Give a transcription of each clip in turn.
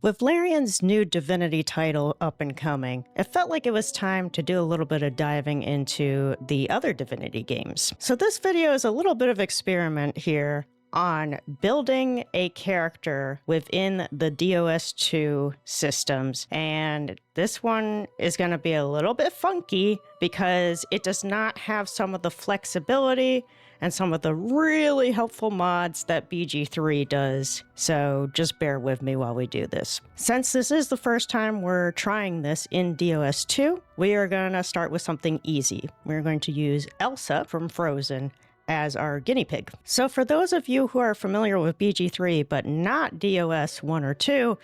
With Larian's new Divinity title up and coming, it felt like it was time to do a little bit of diving into the other Divinity games. So this video is a little bit of experiment here on building a character within the DOS2 systems, and this one is going to be a little bit funky because it does not have some of the flexibility and some of the really helpful mods that BG3 does, so just bear with me while we do this. Since this is the first time we're trying this in DOS2, we are going to start with something easy. We're going to use Elsa from Frozen as our guinea pig. So for those of you who are familiar with BG3 but not DOS 1 or 2,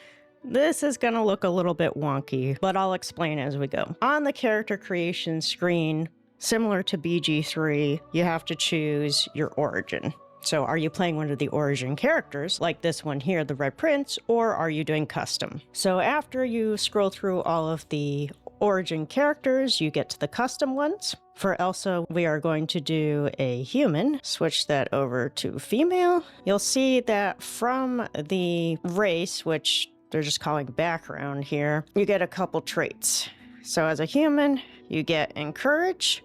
this is going to look a little bit wonky, but I'll explain as we go. On the character creation screen, similar to BG3, you have to choose your origin. So are you playing one of the origin characters, like this one here, the Red Prince, or are you doing custom? So after you scroll through all of the origin characters, you get to the custom ones. For Elsa, we are going to do a human. Switch that over to female. You'll see that from the race, which they're just calling background here, you get a couple traits. So as a human, you get encourage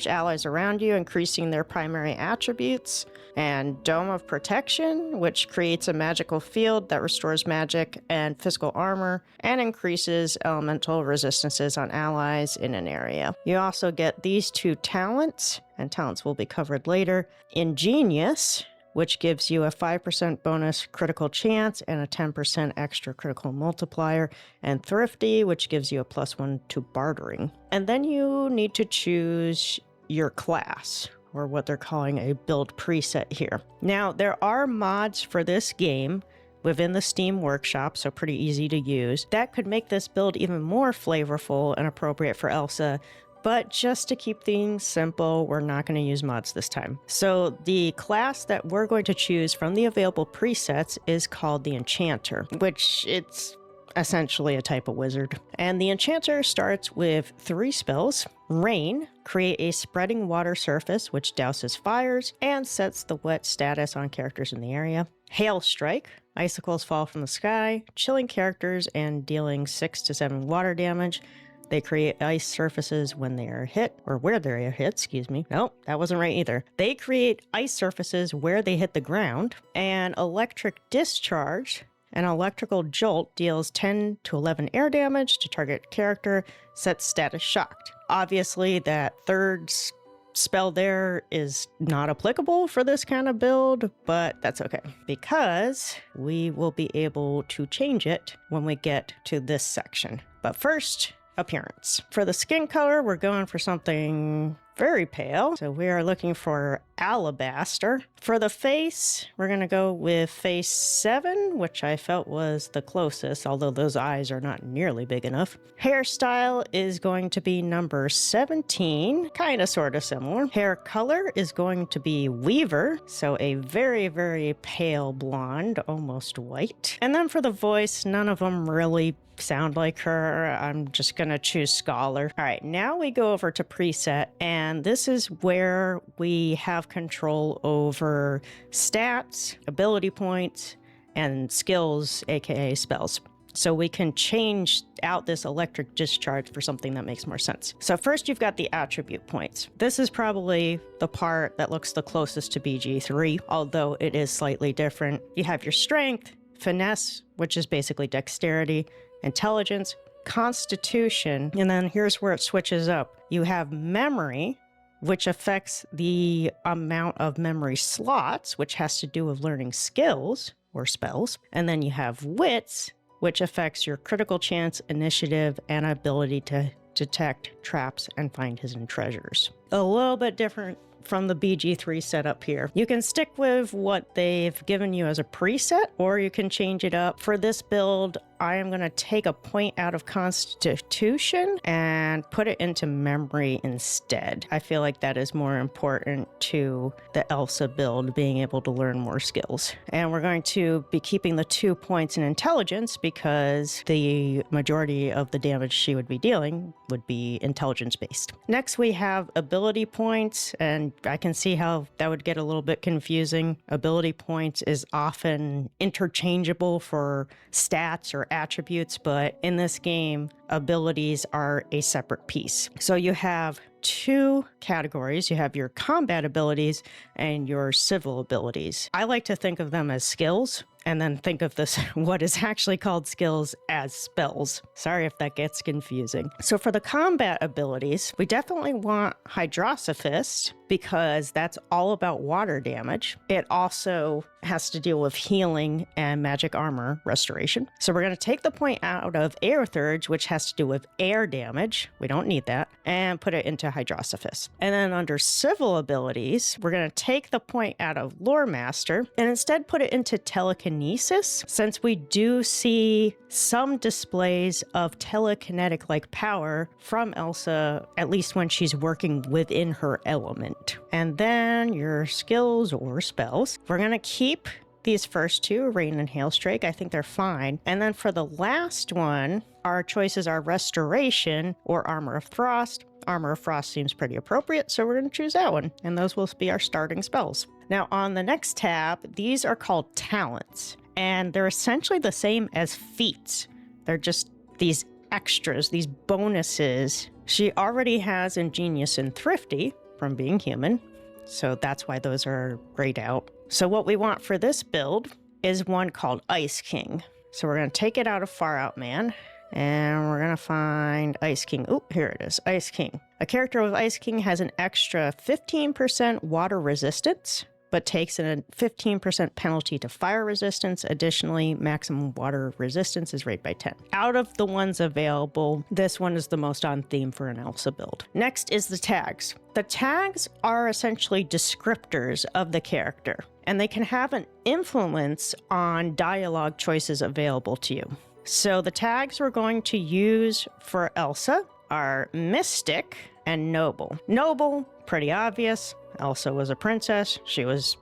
allies around you, increasing their primary attributes, and Dome of Protection, which creates a magical field that restores magic and physical armor and increases elemental resistances on allies in an area. You also get these two talents, and talents will be covered later. Ingenious, which gives you a 5% bonus critical chance and a 10% extra critical multiplier, and Thrifty, which gives you a +1 to bartering. And then you need to choose your class, or what they're calling a build preset here. Now, there are mods for this game within the Steam Workshop, so pretty easy to use. That could make this build even more flavorful and appropriate for Elsa, but just to keep things simple, we're not going to use mods this time. So the class that we're going to choose from the available presets is called the Enchanter, which it's essentially a type of wizard. And the Enchanter starts with 3 spells. Rain, create a spreading water surface which douses fires and sets the wet status on characters in the area. Hail Strike, icicles fall from the sky, chilling characters and dealing 6 to 7 water damage. They create ice surfaces when they are hit, or where they are hit, excuse me. Nope, that wasn't right either. They create ice surfaces where they hit the ground. And Electric Discharge, an electrical jolt deals 10 to 11 air damage to target character, sets status shocked. Obviously, that third spell there is not applicable for this kind of build, but that's okay, because we will be able to change it when we get to this section. But first, appearance. For the skin color, we're going for something very pale, so we are looking for alabaster. For the face, we're going to go with face 7, which I felt was the closest, although those eyes are not nearly big enough. Hairstyle is going to be number 17, kind of sort of similar. Hair color is going to be Weaver, so a very, very pale blonde, almost white. And then for the voice, none of them really sound like her. I'm just gonna choose Scholar. All right, now we go over to preset, and this is where we have control over stats, ability points, and skills, aka spells. So we can change out this Electric Discharge for something that makes more sense. So first you've got the attribute points. This is probably the part that looks the closest to BG3, although it is slightly different. You have your strength, finesse, which is basically dexterity, intelligence, constitution, and then here's where it switches up. You have memory, which affects the amount of memory slots, which has to do with learning skills or spells. And then you have wits, which affects your critical chance, initiative, and ability to detect traps and find hidden treasures. A little bit different from the BG3 setup here. You can stick with what they've given you as a preset, or you can change it up. For this build, I am going to take a point out of Constitution and put it into Memory instead. I feel like that is more important to the Elsa build, being able to learn more skills. And we're going to be keeping the 2 points in Intelligence because the majority of the damage she would be dealing would be intelligence based. Next we have ability points, and I can see how that would get a little bit confusing. Ability points is often interchangeable for stats or for attributes, but in this game, abilities are a separate piece. So you have two categories. You have your combat abilities and your civil abilities. I like to think of them as skills, and then think of this, what is actually called skills, as spells. Sorry if that gets confusing. So for the combat abilities, we definitely want Hydrosophist because that's all about water damage. It also has to deal with healing and magic armor restoration. So we're going to take the point out of Airthurge, which has to do with air damage. We don't need that. And put it into Hydrosophist. And then under civil abilities, we're going to take the point out of Lore Master and instead put it into telekinesis, since we do see some displays of telekinetic-like power from Elsa, at least when she's working within her element. And then your skills or spells, we're going to keep these first two, Rain and Hailstrike. I think they're fine. And then for the last one, our choices are Restoration or Armor of Frost. Armor of Frost seems pretty appropriate, so we're going to choose that one. And those will be our starting spells. Now on the next tab, these are called talents. And they're essentially the same as feats. They're just these extras, these bonuses. She already has Ingenious and Thrifty from being human, so that's why those are grayed out. So what we want for this build is one called Ice King. So we're going to take it out of Far Out Man, and we're going to find Ice King. Oh, here it is, Ice King. A character with Ice King has an extra 15% water resistance, but takes a 15% penalty to fire resistance. Additionally, maximum water resistance is rated by 10. Out of the ones available, this one is the most on theme for an Elsa build. Next is the tags. The tags are essentially descriptors of the character, and they can have an influence on dialogue choices available to you. So the tags we're going to use for Elsa are Mystic and Noble. Noble, pretty obvious. Elsa was a princess. She was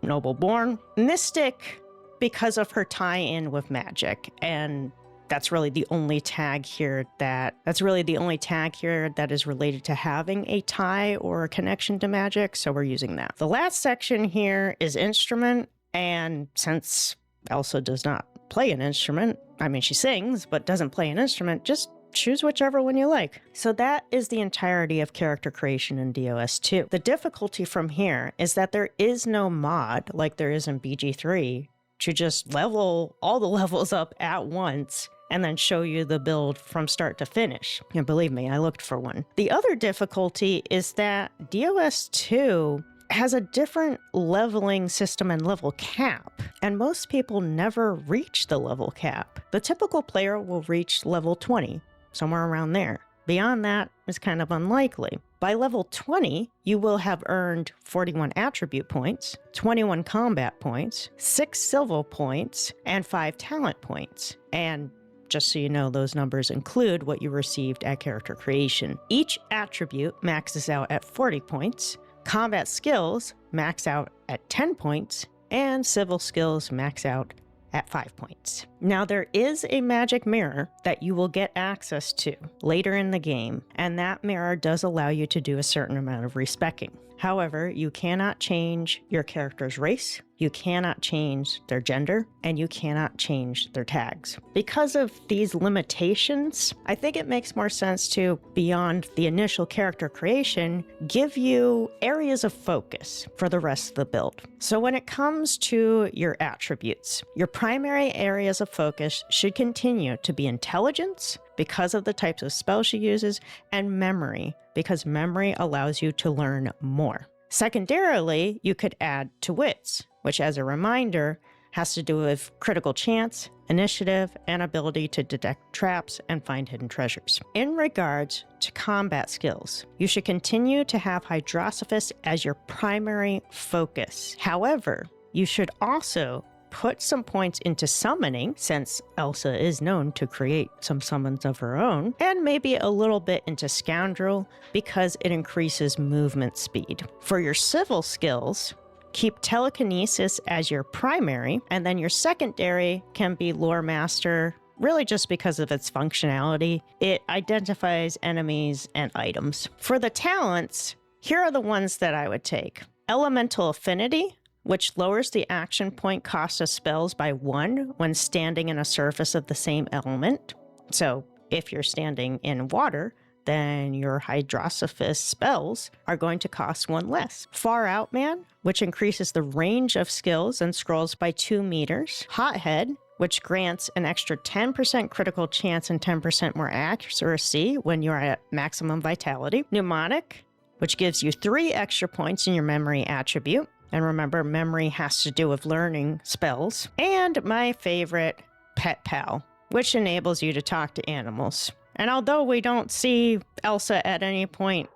noble born. Mystic, because of her tie-in with magic, and that's really the only tag here that is related to having a tie or a connection to magic, so we're using that. The last section here is instrument, and since Elsa does not play an instrument, I mean, she sings, but doesn't play an instrument, just choose whichever one you like. So that is the entirety of character creation in DOS 2. The difficulty from here is that there is no mod like there is in BG3 to just level all the levels up at once and then show you the build from start to finish. And believe me, I looked for one. The other difficulty is that DOS 2 has a different leveling system and level cap, and most people never reach the level cap. The typical player will reach level 20, somewhere around there. Beyond that is kind of unlikely. By level 20, you will have earned 41 attribute points, 21 combat points, 6 civil points, and 5 talent points. And just so you know, those numbers include what you received at character creation. Each attribute maxes out at 40 points, combat skills max out at 10 points, and civil skills max out at 5 points. Now there is a magic mirror that you will get access to later in the game, and that mirror does allow you to do a certain amount of respecking. However, you cannot change your character's race, you cannot change their gender, and you cannot change their tags. Because of these limitations, I think it makes more sense to, beyond the initial character creation, give you areas of focus for the rest of the build. So when it comes to your attributes, your primary areas of focus should continue to be intelligence, because of the types of spells she uses, and memory, because memory allows you to learn more. Secondarily, you could add to wits, which, as a reminder, has to do with critical chance, initiative, and ability to detect traps and find hidden treasures. In regards to combat skills, you should continue to have Hydrosophist as your primary focus. However, you should also put some points into summoning, since Elsa is known to create some summons of her own, and maybe a little bit into Scoundrel because it increases movement speed. For your civil skills, keep telekinesis as your primary, and then your secondary can be Lore Master, really just because of its functionality. It identifies enemies and items. For the talents, here are the ones that I would take. Elemental Affinity, which lowers the action point cost of spells by 1 when standing in a surface of the same element. So if you're standing in water, then your Hydrosophist spells are going to cost 1 less. Far Out Man, which increases the range of skills and scrolls by 2 meters. Hothead, which grants an extra 10% critical chance and 10% more accuracy when you're at maximum vitality. Mnemonic, which gives you 3 extra points in your memory attribute. And remember, memory has to do with learning spells. And my favorite, Pet Pal, which enables you to talk to animals. And although we don't see Elsa at any point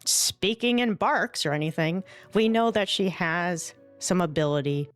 speaking in barks or anything, we know that she has some ability.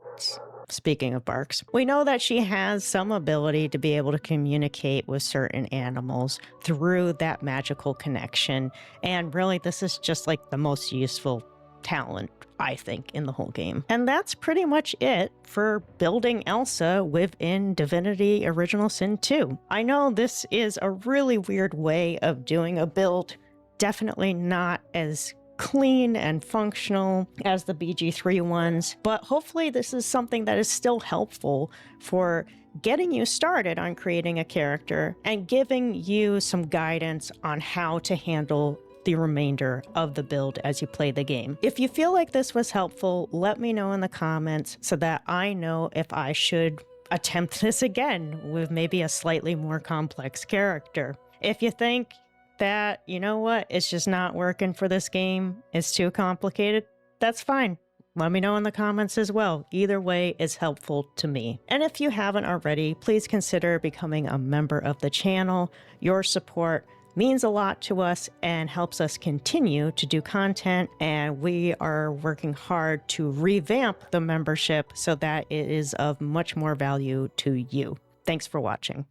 Speaking of barks, we know that she has some ability to be able to communicate with certain animals through that magical connection. And really, this is just like the most useful talent, I think, in the whole game. And that's pretty much it for building Elsa within Divinity Original Sin 2. I know this is a really weird way of doing a build, definitely not as clean and functional as the BG3 ones, but hopefully this is something that is still helpful for getting you started on creating a character and giving you some guidance on how to handle the remainder of the build as you play the game. If you feel like this was helpful, let me know in the comments so that I know if I should attempt this again with maybe a slightly more complex character. If you think that, you know what, it's just not working for this game, it's too complicated, that's fine. Let me know in the comments as well. Either way is helpful to me. And if you haven't already, please consider becoming a member of the channel. Your support means a lot to us and helps us continue to do content, and we are working hard to revamp the membership so that it is of much more value to you. Thanks for watching.